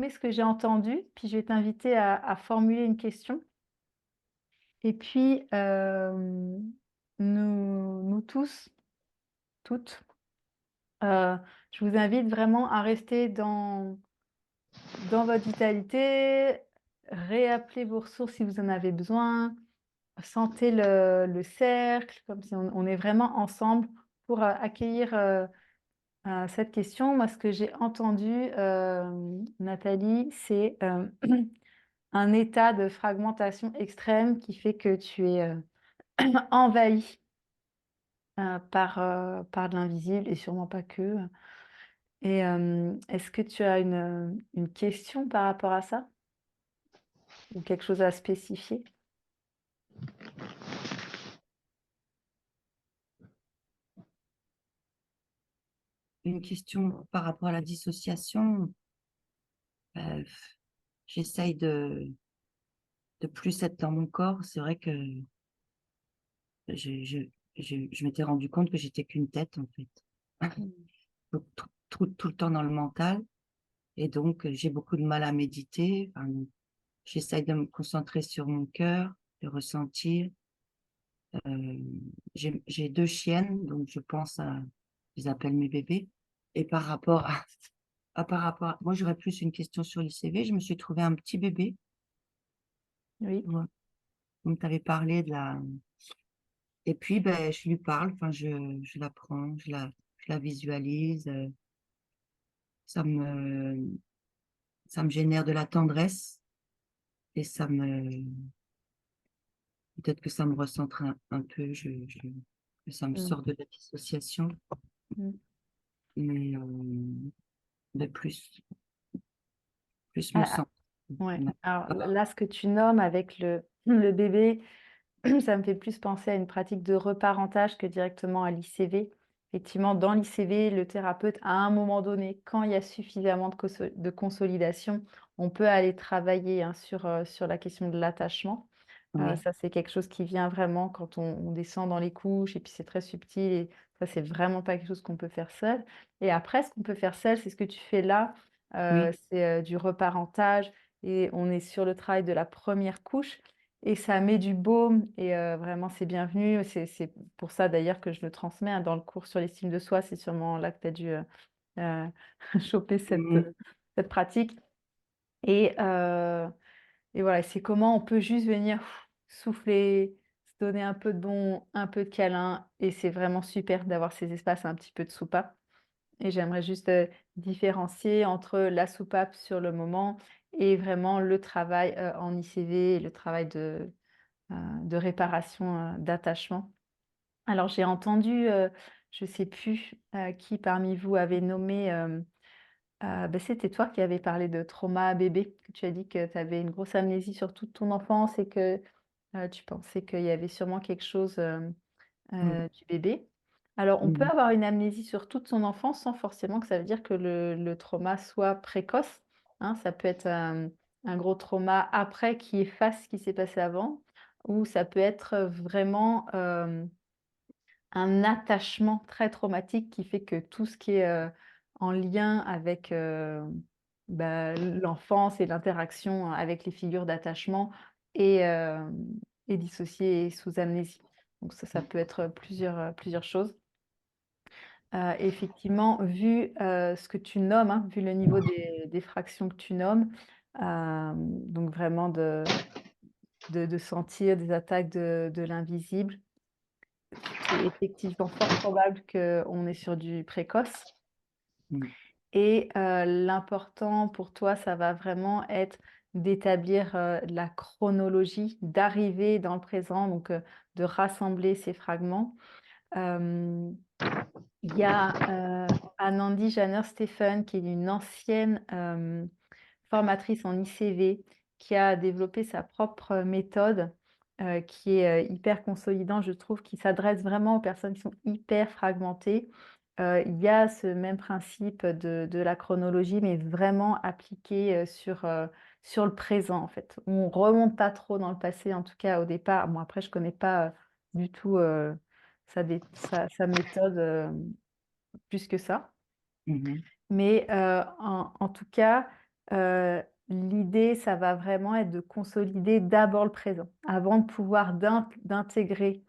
nommer ce que j'ai entendu, puis je vais t'inviter à formuler une question. Et puis, nous tous, toutes, heu, je vous invite vraiment à rester dans votre vitalité, réappeler vos ressources si vous en avez besoin, sentez le cercle, comme si on est vraiment ensemble pour, accueillir, cette question. Moi, ce que j'ai entendu, Nathalie, c'est, un état de fragmentation extrême qui fait que tu es, envahie, par de l'invisible et sûrement pas que. Et est-ce que tu as une question par rapport à ça? Ou quelque chose à spécifier? Une question par rapport à la dissociation. euh, J'essaye de plus être dans mon corps. C'est vrai que je, je, je m'étais rendu compte que j'étais qu'une tête, en fait. Mmh. Donc, tout le temps dans le mental. Et donc, j'ai beaucoup de mal à méditer. Enfin, j'essaye de me concentrer sur mon cœur, de ressentir. Euh, j'ai deux chiennes, donc je pense à, je les appelle mes bébés. Et moi, j'aurais plus une question sur l'ICV. Je me suis trouvé un petit bébé. Oui. Ouais. Donc, tu avais parlé de la. Et puis, ben, je lui parle. Enfin, je la prends, je la visualise. Ça me, ça me génère de la tendresse et peut-être que ça me recentre un peu. Que ça me Mmh. sort de la dissociation, Mmh. mais de plus me Ah, sens. ouais. Ouais. Alors Ah bah, là, ce que tu nommes avec le bébé, ça me fait plus penser à une pratique de reparentage que directement à l'ICV. Effectivement, dans l'ICV, le thérapeute, à un moment donné, quand il y a suffisamment de consolidation, on peut aller travailler, hein, sur la question de l'attachement. oui, Ça, c'est quelque chose qui vient vraiment quand on descend dans les couches et puis c'est très subtil et ça, c'est vraiment pas quelque chose qu'on peut faire seul. Et après, ce qu'on peut faire seul, c'est ce que tu fais là, oui. c'est, du reparentage et on est sur le travail de la première couche et ça met du baume et vraiment c'est bienvenu. C'est pour ça d'ailleurs que je le transmets, hein, dans le cours sur l'estime de soi. C'est sûrement là que tu as dû, heu, choper Mhm. cette pratique et et voilà, c'est comment on peut juste venir souffler, se donner un peu de bon, un peu de câlin et c'est vraiment super d'avoir ces espaces un petit peu de soupape et j'aimerais juste, différencier entre la soupape sur le moment et vraiment le travail, en ICV et le travail de réparation, d'attachement. Alors j'ai entendu, je ne sais plus, qui parmi vous avait nommé, bah, c'était toi qui avais parlé de trauma bébé, que tu as dit que tu avais une grosse amnésie sur toute ton enfance et que, tu pensais qu'il y avait sûrement quelque chose, Mhm. du bébé. Alors on peut Mhm. avoir une amnésie sur toute son enfance sans forcément que ça veut dire que le trauma soit précoce, hein. Ça peut être, un gros trauma après qui efface ce qui s'est passé avant ou ça peut être, vraiment, un attachement très traumatique qui fait que tout ce qui est, en lien avec, bah, l'enfance et l'interaction avec les figures d'attachement est, est dissocié et sous amnésie. Donc ça peut être plusieurs choses. Effectivement, vu, ce que tu nommes, hein, vu le niveau des fractions que tu nommes, donc vraiment de sentir des attaques de l'invisible, c'est effectivement fort probable qu'on est sur du précoce Mhm. et l'important pour toi, ça va vraiment être d'établir, la chronologie, d'arriver dans le présent, donc de rassembler ces fragments. Hem, il y a, Anandi Janer-Stephen qui est une ancienne, formatrice en ICV qui a développé sa propre méthode, qui est, hyper consolidante, je trouve, qui s'adresse vraiment aux personnes qui sont hyper fragmentées. Il y a ce même principe de la chronologie, mais vraiment appliqué, sur le présent, en fait. On remonte pas trop dans le passé, en tout cas au départ. Bon après je connais pas, du tout, sa méthode, plus que ça. Mhm. Mais, en tout cas, L'idée, ça va vraiment être de consolider d'abord le présent. Avant de pouvoir d'intégrer,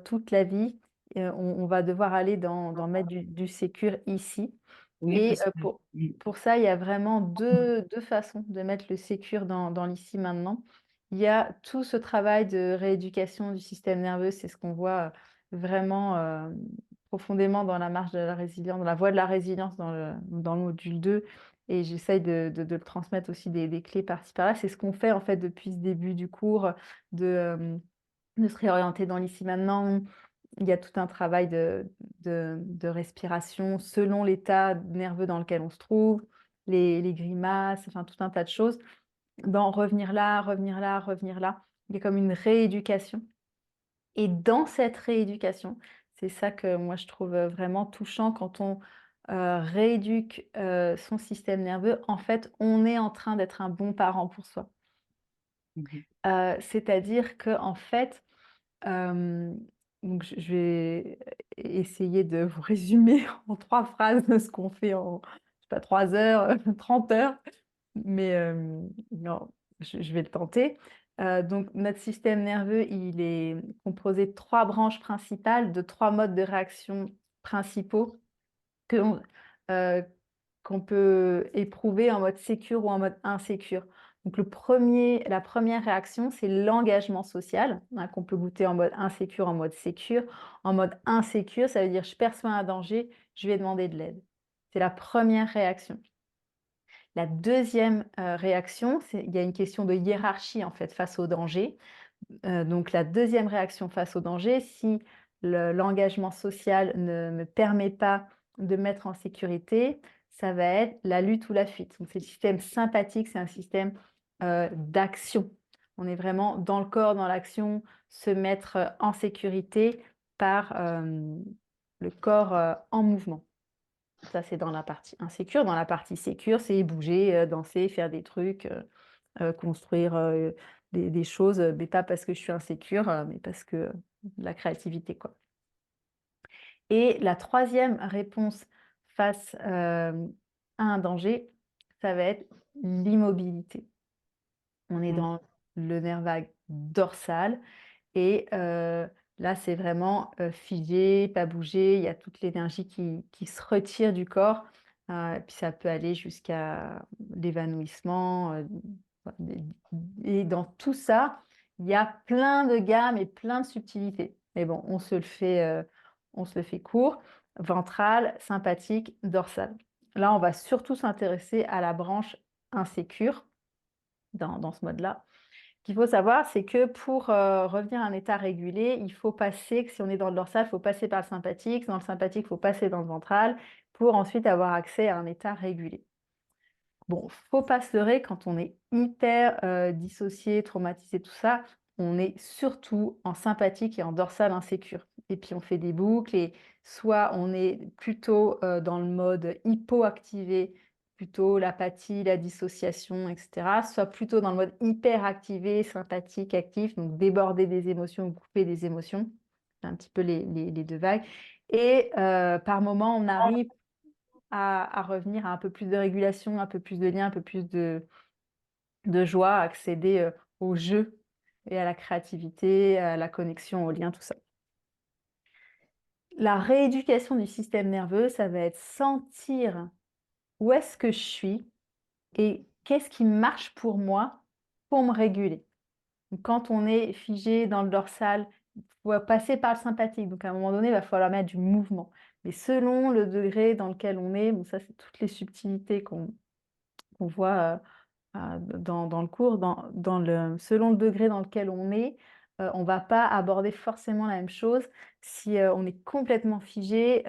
toute la vie, on va devoir aller dans mettre du sécure ici Oui, et parce que pour ça, il y a vraiment deux façons de mettre le sécure dans l'ici maintenant. Il y a tout ce travail de rééducation du système nerveux, c'est ce qu'on voit, vraiment, profondément dans la marche de la résilience, dans la voie de la résilience dans le module 2 et j'essaye de le transmettre aussi des clés par-ci par-là. C'est ce qu'on fait en fait depuis ce début du cours, de, de se réorienter dans l'ici maintenant. Il y a tout un travail de respiration selon l'état nerveux dans lequel on se trouve, les grimaces, enfin tout un tas de choses. Dans revenir là, revenir là, revenir là. Il y a comme une rééducation et dans cette rééducation, c'est ça que moi je trouve, vraiment touchant quand on, rééduque, son système nerveux. En fait, on est en train d'être un bon parent pour soi. mmh C'est-à-dire qu'en fait, hem, donc je vais essayer de vous résumer en 3 phrases ce qu'on fait en, je sais pas 3 heures, 30 heures. Mais non, je vais le tenter. Donc notre système nerveux, il est composé de 3 branches principales, de 3 modes de réaction principaux que l'on qu'on peut éprouver en mode sécure ou en mode insécure. Donc la première réaction, c'est l'engagement social, hein, qu'on peut goûter en mode insécure, en mode sécure. En mode insécure, ça veut dire: «Je perçois un danger, je vais demander de l'aide». C'est la première réaction. La deuxième réaction, c'est il y a une question de hiérarchie, en fait, face au danger. Donc la deuxième réaction face au danger, si l'engagement social ne me permet pas de mettre en sécurité, ça va être la lutte ou la fuite. Donc c'est le système sympathique, c'est un système, d'action. On est vraiment dans le corps, dans l'action, se mettre, en sécurité par, le corps, en mouvement. Ça, c'est dans la partie insécure. Dans la partie sécure, c'est bouger, danser, faire des trucs, construire, des choses, mais pas parce que je suis insécure, mais parce que la créativité, quoi. Et la troisième réponse face, à un danger, ça va être l'immobilité. On est mh. dans le nerf vague dorsal et là, c'est vraiment, figé, pas bouger. Il y a toute l'énergie qui se retire du corps, puis ça peut aller jusqu'à l'évanouissement, voilà, et dans tout ça, il y a plein de gammes et plein de subtilités. Mais bon, on se le fait court. Ventral, sympathique, dorsal. Là, on va surtout s'intéresser à la branche insécure dans ce mode-là. Ce qu'il faut savoir, c'est que pour, revenir à un état régulé, il faut passer, si on est dans le dorsal, il faut passer par le sympathique. Dans le sympathique, il faut passer dans le ventral pour ensuite avoir accès à un état régulé. Bon, faut pas se leurrer, quand on est hyper, dissocié, traumatisé, tout ça, on est surtout en sympathique et en dorsale insécure et puis on fait des boucles et soit on est plutôt, dans le mode hypoactivé, plutôt l'apathie, la dissociation et cetera, soit plutôt dans le mode hyperactivé, sympathique, actif, donc déborder des émotions ou couper des émotions. C'est un petit peu les 2 vagues et par moment, on arrive à revenir à un peu plus de régulation, un peu plus de lien, un peu plus de joie, accéder, au jeu et à la créativité, à la connexion, au lien, tout ça. La rééducation du système nerveux, ça va être sentir où est-ce que je suis et qu'est-ce qui marche pour moi pour me réguler. Donc quand on est figé dans le dorsal, il faut passer par le sympathique, donc à un moment donné, il va falloir mettre du mouvement. Mais selon le degré dans lequel on est, bon ça c'est toutes les subtilités qu'on voit, dans le cours, selon le degré dans lequel on est, on va pas aborder forcément la même chose. Si, on est complètement figé,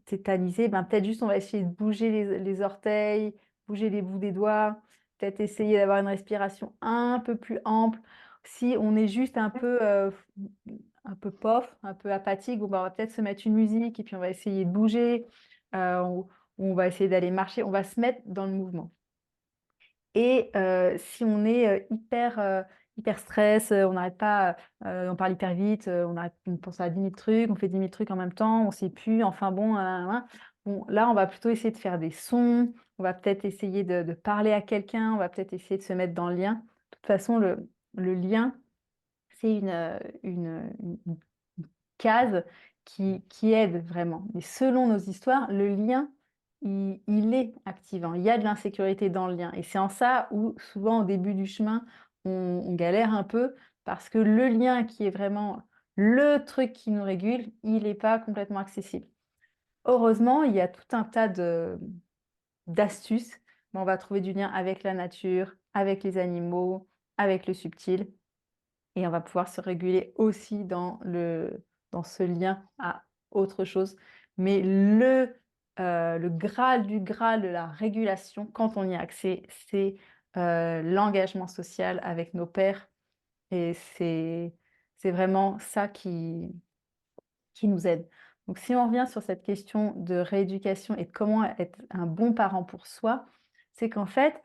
tétanisé, ben, peut-être juste on va essayer de bouger les orteils, bouger les bouts des doigts, peut-être essayer d'avoir une respiration un peu plus ample. Si on est juste un peu pof, un peu apathique, bon, bah, on va peut-être se mettre une musique et puis on va essayer de bouger, on va essayer d'aller marcher, on va se mettre dans le mouvement. Et si on est, hyper stress, on n'arrête pas, on parle hyper vite, on pense à 10 000 trucs, on fait 10 000 trucs en même temps, on ne sait plus, enfin bon, bon, là, on va plutôt essayer de faire des sons, on va peut-être essayer de parler à quelqu'un, on va peut-être essayer de se mettre dans le lien. De toute façon, le lien, c'est une case qui aide vraiment. Mais selon nos histoires, le lien, il est activant. Il y a de l'insécurité dans le lien. Et c'est en ça où, souvent, au début du chemin, on galère un peu parce que le lien qui est vraiment le truc qui nous régule, il n'est pas complètement accessible. Heureusement, il y a tout un tas d'astuces. On va trouver du lien avec la nature, avec les animaux, avec le subtil. Et on va pouvoir se réguler aussi dans ce lien à autre chose. Mais le graal du graal de la régulation, quand on y a accès, c'est l'engagement social avec nos pairs. Et c'est vraiment ça qui nous aide. Donc, si on revient sur cette question de rééducation et de comment être un bon parent pour soi, c'est qu'en fait,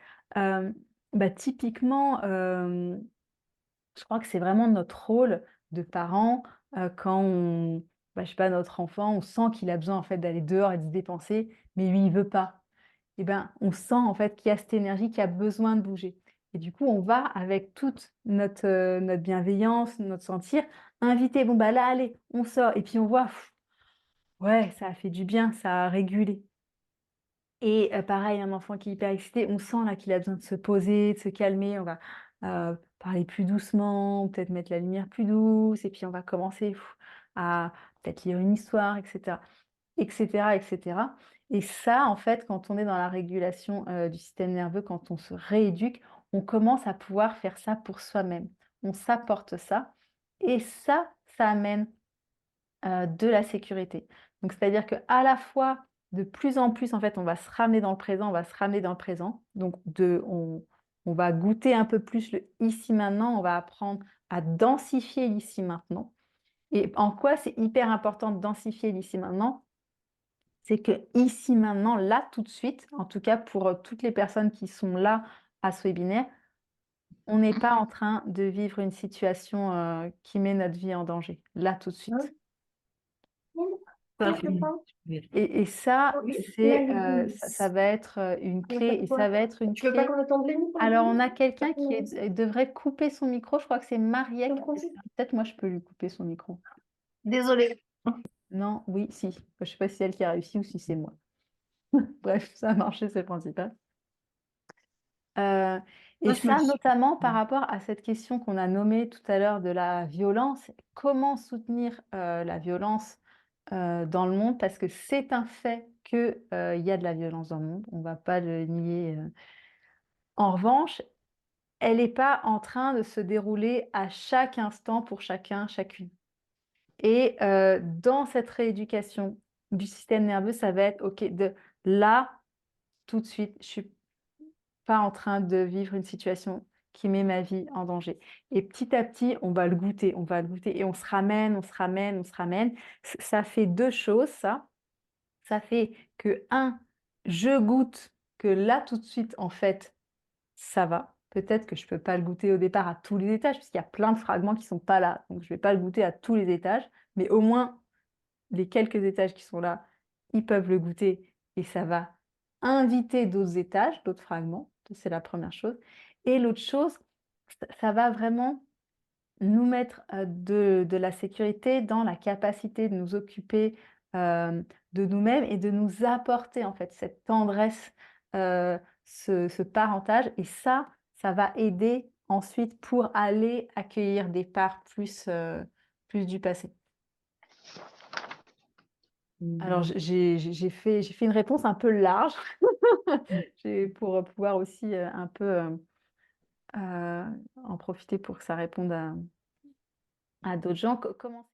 typiquement, je crois que c'est vraiment notre rôle de parent, quand je sais pas, notre enfant, on sent qu'il a besoin en fait d'aller dehors et de se dépenser, mais lui, il veut pas. Et ben, on sent en fait qu'il y a cette énergie qui a besoin de bouger. Et du coup, on va avec toute notre bienveillance, notre sentir, inviter: «Bon, bah, là, allez, on sort» et puis on voit, ouais, ça a fait du bien, ça a régulé. Et pareil, un enfant qui est hyper excité, on sent là qu'il a besoin de se poser, de se calmer. On va, parler plus doucement, peut-être mettre la lumière plus douce et puis on va commencer à peut-être lire une histoire et cetera et cetera et cetera. Et ça, en fait, quand on est dans la régulation, du système nerveux, quand on se rééduque, on commence à pouvoir faire ça pour soi-même. On s'apporte ça et ça amène de la sécurité. Donc c'est-à-dire qu'à la fois, de plus en plus, en fait, on va se ramener dans le présent, on va se ramener dans le présent. Donc on va goûter un peu plus le ici maintenant, on va apprendre à densifier l'ici maintenant. Et en quoi c'est hyper important de densifier l'ici maintenant? C'est que ici maintenant, là, tout de suite, en tout cas pour, toutes les personnes qui sont là à ce webinaire, on n'est pas en train de vivre une situation, qui met notre vie en danger, là, tout de suite. Tout à fait. Et ça, c'est, ça va être, une clé et ça va être une Tu veux pas clé. qu'on attende Lénie pour Alors on le a quelqu'un qui dîner? devrait couper son micro, je crois que c'est Mariette. Donc, on dit- Peut-être moi je peux lui couper son micro. Désolée. Non, oui, si. Je sais pas si c'est elle qui a réussi ou si c'est moi. Bref, ça a marché, c'est le principal. Et Moi, je me ça, suis notamment par rapport à cette question qu'on a nommée tout à l'heure de la violence. Comment soutenir, la violence, dans le monde? Parce que c'est un fait qu'il y a de la violence dans le monde, on ne va pas le nier. En revanche, elle n'est pas en train de se dérouler à chaque instant pour chacun, chacune. Et dans cette rééducation du système nerveux, ça va être: «OK, de là, tout de suite, je suis pas en train de vivre une situation qui met ma vie en danger». Et petit à petit, on va le goûter, on va le goûter et on se ramène, on se ramène, on se ramène. Ça fait 2 choses ça. Ça fait que je goûte que là, tout de suite, en fait, ça va. Peut-être que je peux pas le goûter au départ à tous les étages, puisqu'il y a plein de fragments qui sont pas là. Donc je vais pas le goûter à tous les étages, mais au moins les quelques étages qui sont là, ils peuvent le goûter et ça va inviter d'autres étages, d'autres fragments. C'est la première chose. Et l'autre chose, ça va vraiment nous mettre, de la sécurité dans la capacité de nous occuper, de nous-mêmes et de nous apporter, en fait, cette tendresse, ce parentage et ça va aider ensuite pour aller accueillir des parts plus du passé. Alors j'ai fait une réponse un peu large, pour pouvoir aussi, un peu, en profiter pour que ça réponde à d'autres gens. Comment